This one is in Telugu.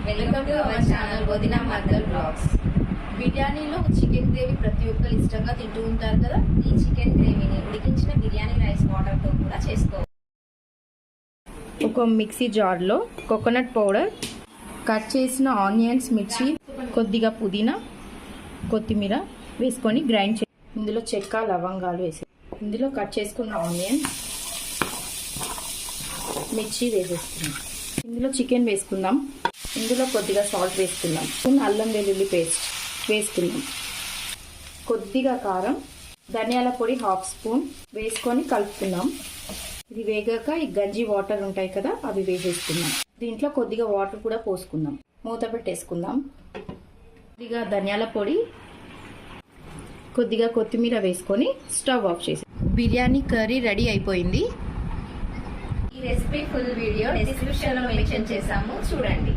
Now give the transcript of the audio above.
వెల్కమ్ టు అవర్ ఛానల్ వదినా మదర్ బ్లాగ్స్. బిర్యానీలో చికెన్ గ్రేవీ ప్రతి ఒక్కరు ఇష్టంగా తింటూ ఉంటారు కదా. ఈ చికెన్ గ్రేవీని ఉడికించిన బిర్యానీ రైస్ వాటర్తో కూడా చేసుకోవాలి. ఒక మిక్సీ జార్లో కోకోనట్ పౌడర్, కట్ చేసిన ఆనియన్స్, మిర్చి, కొద్దిగా పుదీనా, కొత్తిమీర వేసుకొని గ్రైండ్ చేయాలి. ఇందులో చెక్క, లవంగాలు వేసి ఇందులో కట్ చేసుకున్న ఆనియన్స్, మిర్చి వేసేసుకుందాం. ఇందులో చికెన్ వేసుకుందాం. ఇందులో కొద్దిగా సాల్ట్ వేసుకుందాం. అల్లం వెల్లుల్లి పేస్ట్ వేసుకుందాం. కొద్దిగా కారం, ధనియాల పొడి 1/2 స్పూన్ వేసుకొని కలుపుకుందాం. ఇది వేగాక ఈ గంజి వాటర్ ఉంటాయి కదా, అవి వేసేసుకుందాం. దీంట్లో కొద్దిగా వాటర్ కూడా పోసుకుందాం. మూత పెట్టేసుకుందాం. కొద్దిగా ధనియాల పొడి, కొద్దిగా కొత్తిమీర వేసుకొని స్టవ్ ఆఫ్ చేసి బిర్యానీ కర్రీ రెడీ అయిపోయింది. ఈ రెసిపీ ఫుల్ వీడియో డిస్క్రిప్షన్ లో మెన్షన్ చేసాము, చూడండి.